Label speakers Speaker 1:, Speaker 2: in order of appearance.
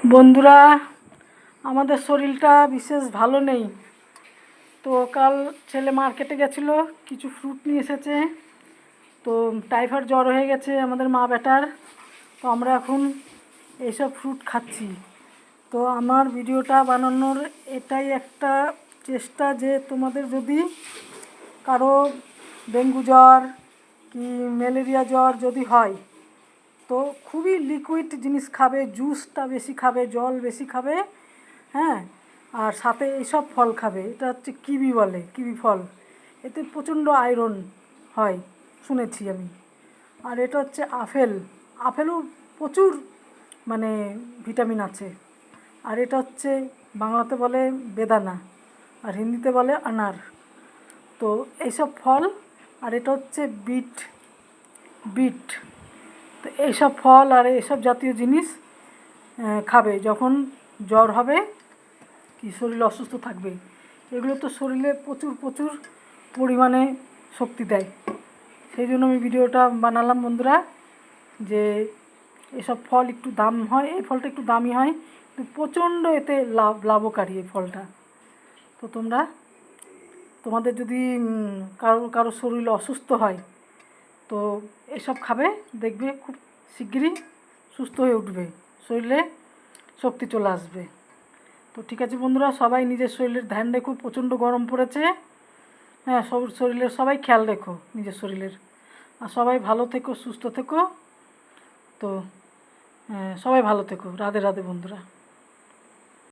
Speaker 1: বন্ধুরা, আমাদের শরীরটা বিশেষ ভালো নেই। তো কাল ছেলে মার্কেটে গেছিলো, কিছু ফ্রুট নিয়ে এসেছে। তো টাইফয়েড জ্বর হয়ে গেছে আমাদের মা বেটার। তো আমরা এখন এইসব ফ্রুট খাচ্ছি। তো আমার ভিডিওটা বানানোর এটাই একটা চেষ্টা যে তোমাদের যদি কারো ডেঙ্গু জ্বর কি ম্যালেরিয়া জ্বর যদি হয়, তো খুবই লিকুইড জিনিস খাবে, জুসটা বেশি খাবে, জল বেশি খাবে, হ্যাঁ। আর সাথে এইসব ফল খাবে। এটা হচ্ছে কিবি বলে, কিবি ফল। এতে প্রচণ্ড আয়রন হয় শুনেছি আমি। আর এটা হচ্ছে আপেল, আপেলও প্রচুর মানে ভিটামিন আছে। আর এটা হচ্ছে বাংলাতে বলে বেদানা, আর হিন্দিতে বলে আনার। তো এইসব ফল। আর এটা হচ্ছে বিট, বিট। তো এইসব ফল আর এইসব জাতীয় জিনিস খাবে যখন জ্বর হবে কি শরীর অসুস্থ থাকবে। এগুলো তো শরীরে প্রচুর প্রচুর পরিমাণে শক্তি দেয়। সেই জন্য আমি ভিডিওটা বানালাম বন্ধুরা, যে এসব ফল একটু দাম হয়, এই ফলটা একটু দামি হয়, কিন্তু প্রচণ্ড এতে লাভকারী এই ফলটা। তো তোমাদের যদি কারো শরীর অসুস্থ হয়, তো এসব খাবে, দেখবে খুব শিগগিরই সুস্থ হয়ে উঠবে, শরীরে শক্তি চলে আসবে। তো ঠিক আছে বন্ধুরা, সবাই নিজের শরীরের ধ্যান রেখো, প্রচণ্ড গরম পড়েছে, হ্যাঁ। শরীরের সবাই খেয়াল রেখো নিজের শরীরের। আর সবাই ভালো থেকো, সুস্থ থেকো। তো সবাই ভালো থেকো। রাধে রাধে বন্ধুরা।